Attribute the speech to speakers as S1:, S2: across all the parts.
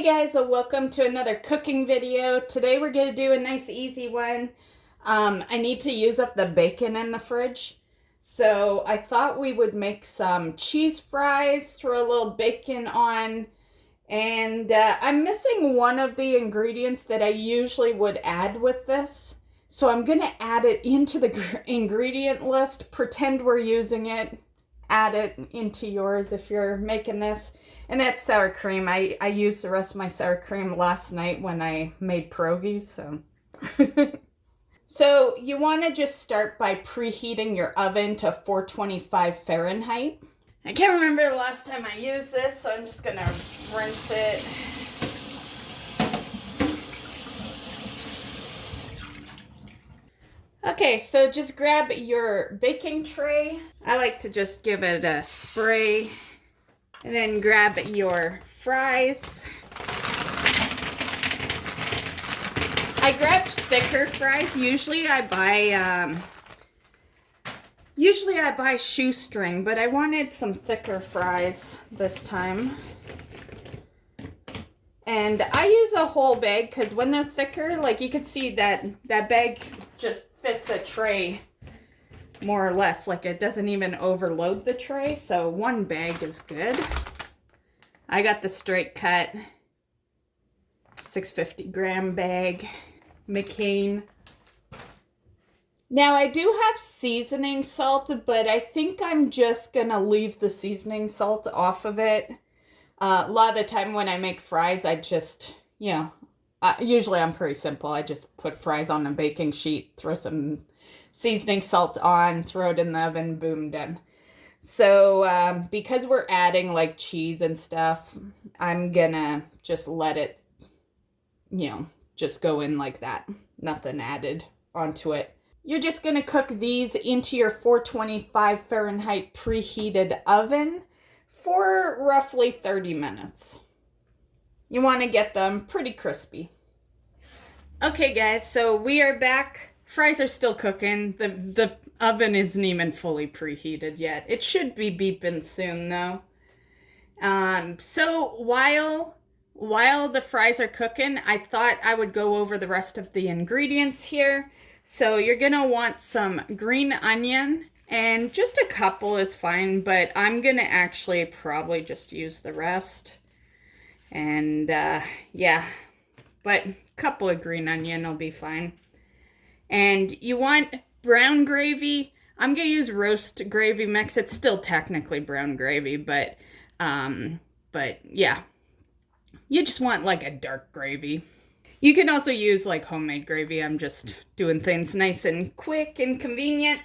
S1: Hey guys, welcome to another cooking video. Today we're going to do a nice easy one. I need to use up the bacon in the fridge. So I thought we would make some cheese fries, throw a little bacon on, and I'm missing one of the ingredients that I usually would add with this. So I'm going to add it into the ingredient list, pretend we're using it, add it into yours if you're making this. And that's sour cream. I used the rest of my sour cream last night when I made pierogies, so. So you want to just start by preheating your oven to 425 Fahrenheit. I can't remember the last time I used this, so I'm just going to rinse it. Okay, so just grab your baking tray. I like to just give it a spray. And then grab your fries. I grabbed thicker fries. Usually I buy shoestring, but I wanted some thicker fries this time. And I use a whole bag because when they're thicker, like you can see that bag just fits a tray more or less, like it doesn't even overload the tray, so one bag is good. I got the straight cut 650 gram bag, McCain. Now I do have seasoning salt, but I think I'm just gonna leave the seasoning salt off of it. A lot of the time when I make fries, I just, usually I'm pretty simple. I just put fries on a baking sheet, throw some seasoning salt on, throw it in the oven, boom, done. So because we're adding like cheese and stuff, I'm gonna just let it, just go in like that. Nothing added onto it. You're just gonna cook these into your 425 Fahrenheit preheated oven for roughly 30 minutes. You want to get them pretty crispy. Okay guys, so we are back. Fries are still cooking. The oven isn't even fully preheated yet. It should be beeping soon though. So while the fries are cooking, I thought I would go over the rest of the ingredients here. So you're gonna want some green onion, and just a couple is fine, but I'm gonna actually probably just use the rest. And yeah, but a couple of green onion will be fine. And you want brown gravy. I'm gonna use roast gravy mix. It's still technically brown gravy, but yeah, you just want like a dark gravy. You can also use like homemade gravy. I'm just doing things nice and quick and convenient.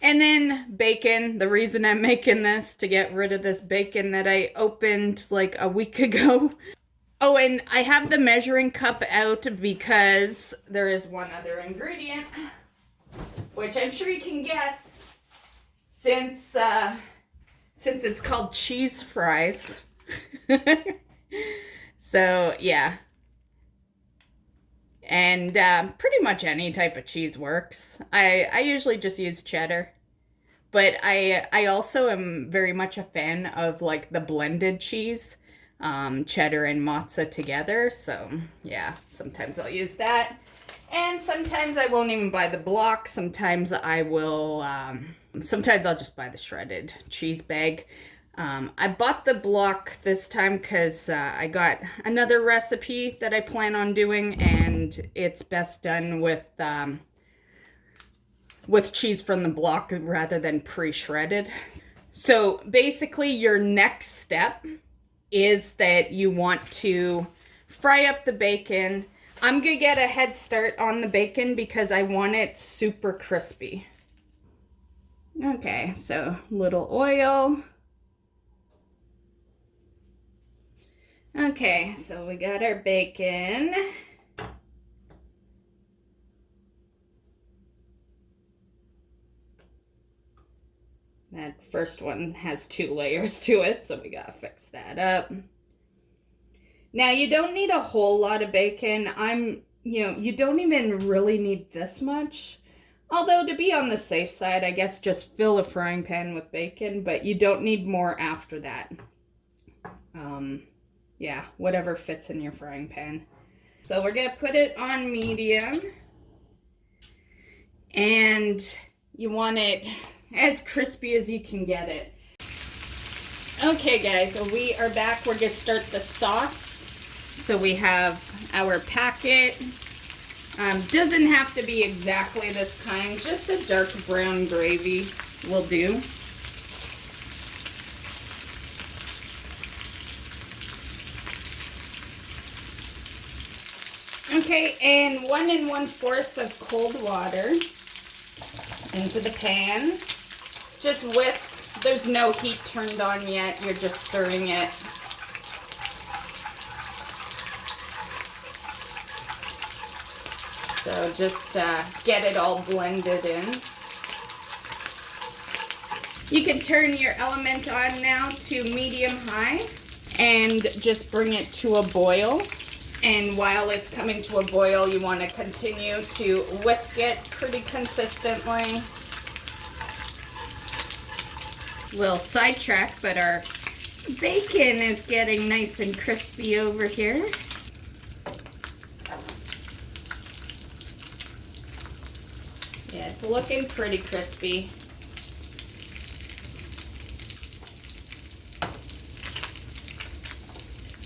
S1: And then bacon. The reason I'm making this to get rid of this bacon that I opened like a week ago. Oh, and I have the measuring cup out because there is one other ingredient, which I'm sure you can guess, since it's called cheese fries. So yeah, and pretty much any type of cheese works. I usually just use cheddar, but I also am very much a fan of like the blended cheese. Cheddar and mozza together, so yeah, sometimes I'll use that, and sometimes I won't even buy the block. Sometimes I will, sometimes I'll just buy the shredded cheese bag. I bought the block this time because I got another recipe that I plan on doing, and it's best done with cheese from the block rather than pre-shredded. So basically your next step is that you want to fry up the bacon. I'm gonna get a head start on the bacon because I want it super crispy. Okay, so little oil. Okay, so we got our bacon. That first one has 2 layers to it, so we gotta fix that up. Now, you don't need a whole lot of bacon. You don't even really need this much. Although, to be on the safe side, I guess just fill a frying pan with bacon, but you don't need more after that. yeah, whatever fits in your frying pan. So we're gonna put it on medium, and you want it as crispy as you can get it. Okay guys, so we are back. We're gonna start the sauce. So we have our packet. Doesn't have to be exactly this kind, just a dark brown gravy will do. Okay, and 1 1/4 of cold water into the pan. Just whisk. There's no heat turned on yet. You're just stirring it. So just get it all blended in. You can turn your element on now to medium-high and just bring it to a boil. And while it's coming to a boil, you want to continue to whisk it pretty consistently. Little sidetrack, but our bacon is getting nice and crispy over here. Yeah, it's looking pretty crispy.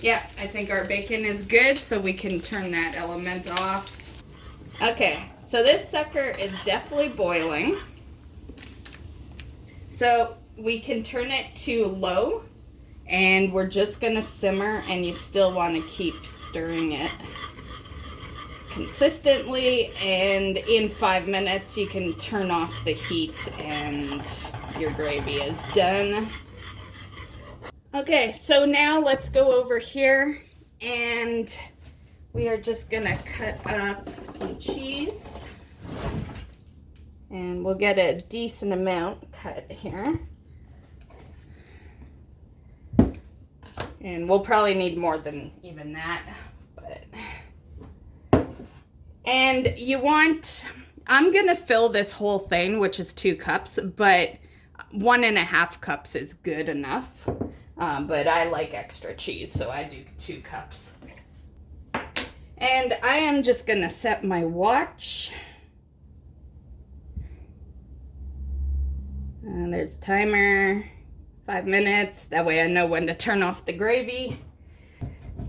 S1: Yeah, I think our bacon is good, so we can turn that element off. Okay, so this sucker is definitely boiling. So we can turn it to low, and we're just gonna simmer, and you still wanna keep stirring it consistently, and in 5 minutes you can turn off the heat and your gravy is done. Okay, so now let's go over here, and we are just gonna cut up some cheese, and we'll get a decent amount cut here, and we'll probably need more than even that, but and you want, I'm gonna fill this whole thing, which is 2 cups, but 1 1/2 cups is good enough. But I like extra cheese, so I do 2 cups. And I am just gonna set my watch. And there's timer, 5 minutes. That way I know when to turn off the gravy.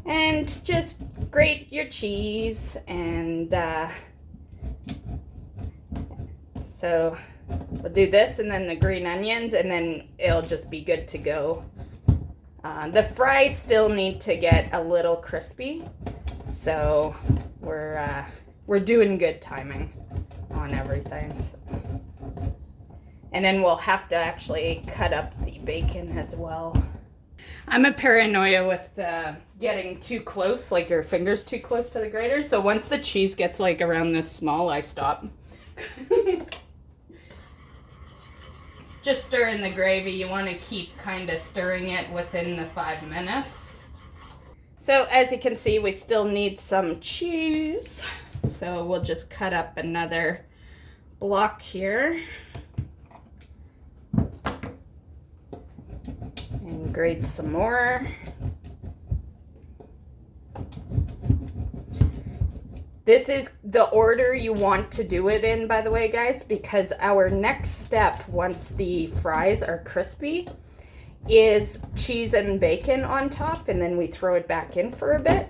S1: And just grate your cheese, and so we'll do this and then the green onions, and then it'll just be good to go. The fries still need to get a little crispy, so we're doing good timing on everything. So. And then we'll have to actually cut up the bacon as well. I'm a paranoia with getting too close, like your fingers too close to the grater. So once the cheese gets like around this small, I stop. Just stir in the gravy. You want to keep kind of stirring it within the 5 minutes. So as you can see, we still need some cheese. So we'll just cut up another block here. And grate some more. This is the order you want to do it in, by the way, guys, because our next step, once the fries are crispy, is cheese and bacon on top, and then we throw it back in for a bit.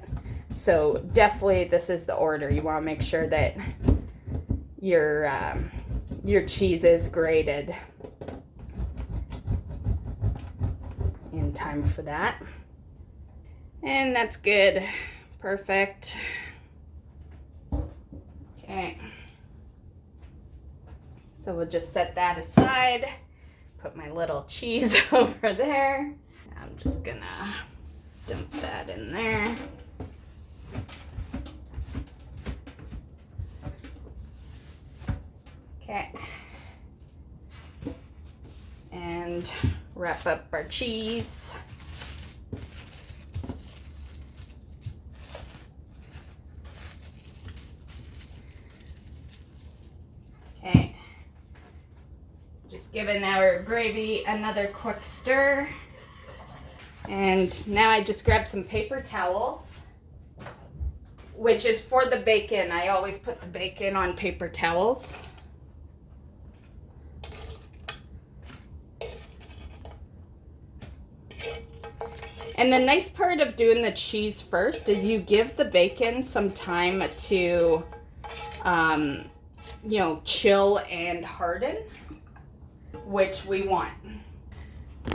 S1: So definitely this is the order. You want to make sure that your cheese is grated in time for that. And that's good. Perfect. Okay, so we'll just set that aside, put my little cheese over there. I'm just gonna dump that in there. Okay, and wrap up our cheese. Okay, just giving our gravy another quick stir. And now I just grabbed some paper towels, which is for the bacon. I always put the bacon on paper towels. And the nice part of doing the cheese first is you give the bacon some time to, you know, chill and harden, which we want.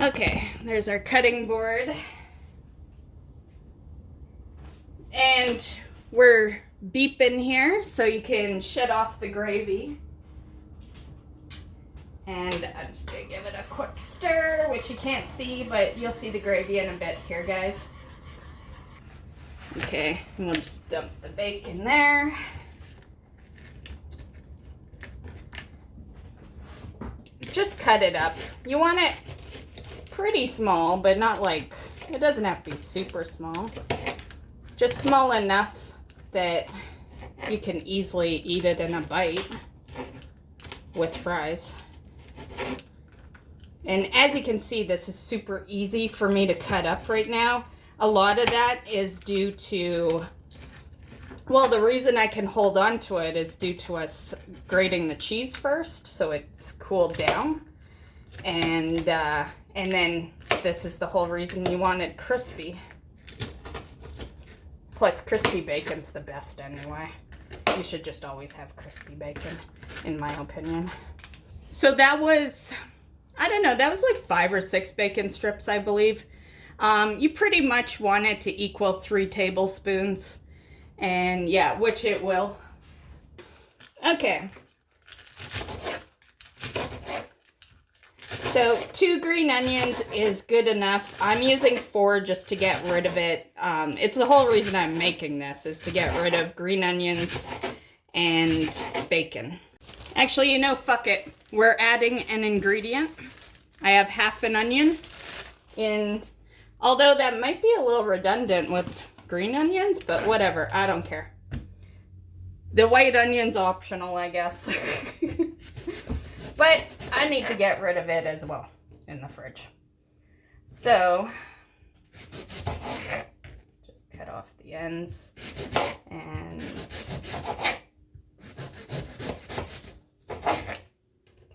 S1: Okay, there's our cutting board. And we're beeping here so you can shut off the gravy. And I'm just gonna give it a quick stir, which you can't see, but you'll see the gravy in a bit here, guys. Okay, and we'll just dump the bacon there. Just cut it up. You want it pretty small, but not like, it doesn't have to be super small. Just small enough that you can easily eat it in a bite with fries. And as you can see, this is super easy for me to cut up right now. A lot of that is due to, well, the reason I can hold on to it is due to us grating the cheese first, so it's cooled down. And then this is the whole reason you want it crispy. Plus, crispy bacon's the best anyway. You should just always have crispy bacon, in my opinion. So that was, I don't know, that was like 5 or 6 bacon strips, I believe. You pretty much want it to equal 3 tablespoons. And yeah, which it will. Okay. So 2 green onions is good enough. I'm using 4 just to get rid of it. It's the whole reason I'm making this, is to get rid of green onions and bacon. Actually, you know, fuck it. We're adding an ingredient. I have half an onion. And although that might be a little redundant with green onions, but whatever. I don't care. The white onion's optional, I guess. But I need to get rid of it as well in the fridge. So, just cut off the ends and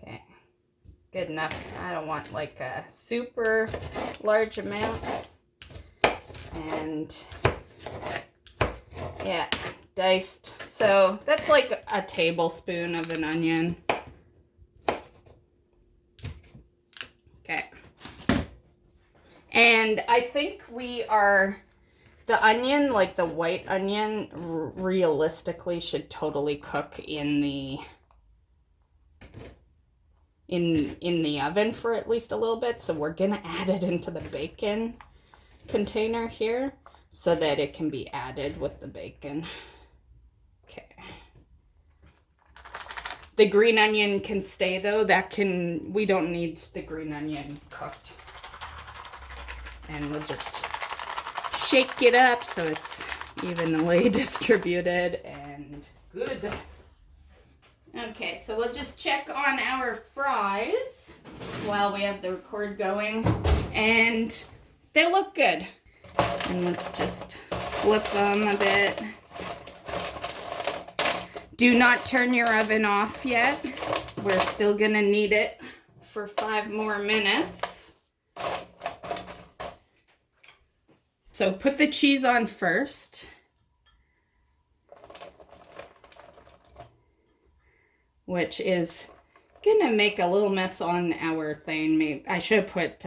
S1: okay, good enough. I don't want like a super large amount. And yeah, diced. So that's like a tablespoon of an onion. Okay. And I think the onion, like the white onion, realistically should totally cook in the oven for at least a little bit. So we're gonna add it into the bacon container here so that it can be added with the bacon. Okay. The green onion can stay though. We don't need the green onion cooked. And we'll just shake it up so it's evenly distributed and good. Okay, so we'll just check on our fries while we have the record going. And they look good. And let's just flip them a bit. Do not turn your oven off yet. We're still gonna need it for 5 more minutes. So put the cheese on first. Which is gonna make a little mess on our thing. Maybe I should have put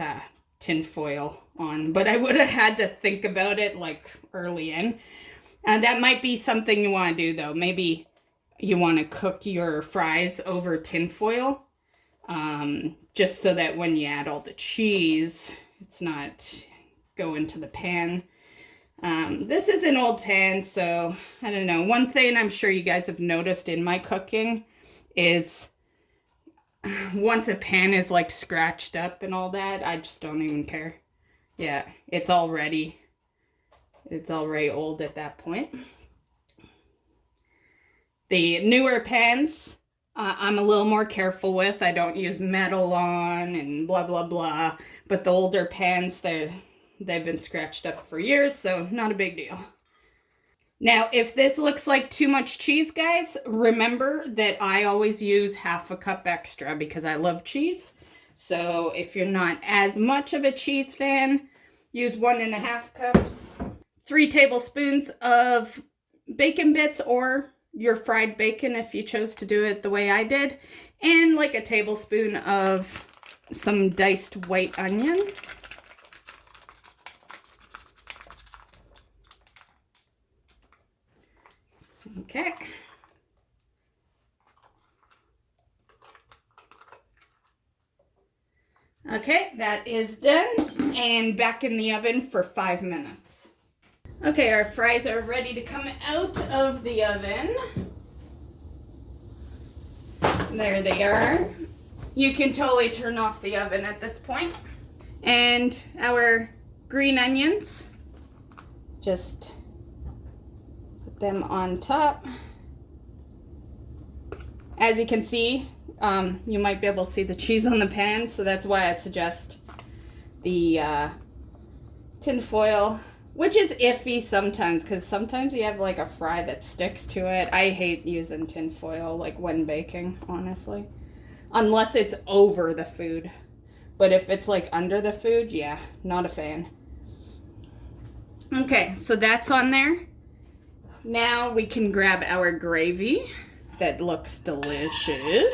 S1: tin foil on, but I would have had to think about it like early in. That might be something you want to do though. Maybe you want to cook your fries over tin foil, just so that when you add all the cheese, it's not going to the pan. This is an old pan, so I don't know. One thing I'm sure you guys have noticed in my cooking is once a pan is like scratched up and all that, I just don't even care. Yeah, it's already old at that point. The newer pans, I'm a little more careful with. I don't use metal on and blah, blah, blah. But the older pans, they've been scratched up for years, so not a big deal. Now, if this looks like too much cheese, guys, remember that I always use half a cup extra because I love cheese. So if you're not as much of a cheese fan, use 1.5 cups. 3 tablespoons of bacon bits or your fried bacon if you chose to do it the way I did. And like a tablespoon of some diced white onion. Okay. Okay, that is done, and back in the oven for 5 minutes. Okay, our fries are ready to come out of the oven. There they are. You can totally turn off the oven at this point. And our green onions, just put them on top. As you can see, you might be able to see the cheese on the pan, so that's why I suggest the tin foil, which is iffy sometimes, because sometimes you have like a fry that sticks to it. I hate using tin foil like when baking, honestly, unless it's over the food. But if it's like under the food, yeah, not a fan. Okay, so that's on there. Now we can grab our gravy. That looks delicious.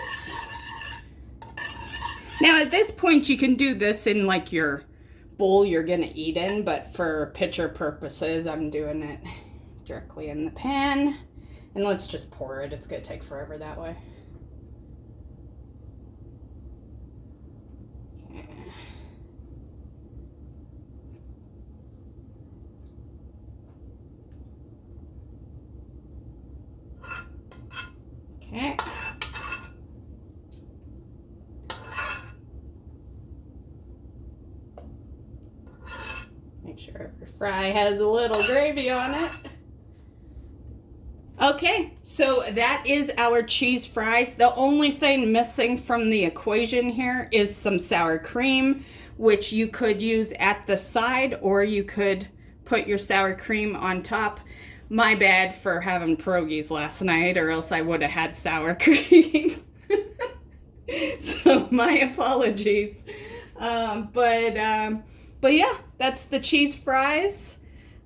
S1: Now at this point you can do this in like your bowl you're gonna eat in, but for picture purposes I'm doing it directly in the pan. And let's just pour it. It's gonna take forever that way. Okay. Make sure your fry has a little gravy on it. Okay, so that is our cheese fries. The only thing missing from the equation here is some sour cream, which you could use at the side or you could put your sour cream on top. My bad for having pierogies last night, or else I would have had sour cream. So my apologies. But yeah, that's the cheese fries.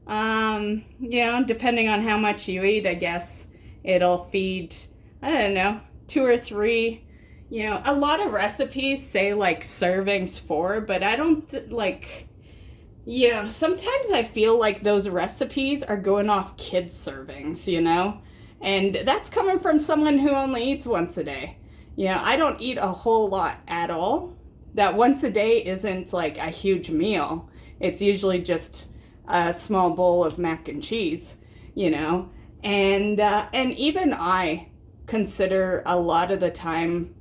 S1: You know, depending on how much you eat, I guess it'll feed, I don't know, 2 or 3. You know, a lot of recipes say like servings 4, but I don't like. Yeah, sometimes I feel like those recipes are going off kids' servings, you know? And that's coming from someone who only eats once a day. Yeah, I don't eat a whole lot at all. That once a day isn't like a huge meal. It's usually just a small bowl of mac and cheese, you know? And even I consider a lot of the time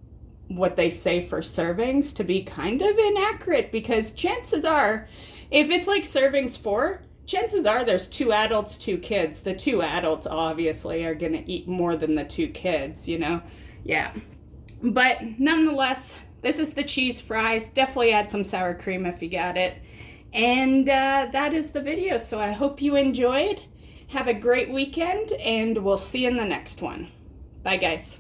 S1: what they say for servings to be kind of inaccurate, because chances are, if it's like servings 4, chances are there's 2 adults, 2 kids. The 2 adults obviously are going to eat more than the 2 kids, you know? Yeah. But nonetheless, this is the cheese fries. Definitely add some sour cream if you got it. And that is the video. So I hope you enjoyed. Have a great weekend, and we'll see you in the next one. Bye, guys.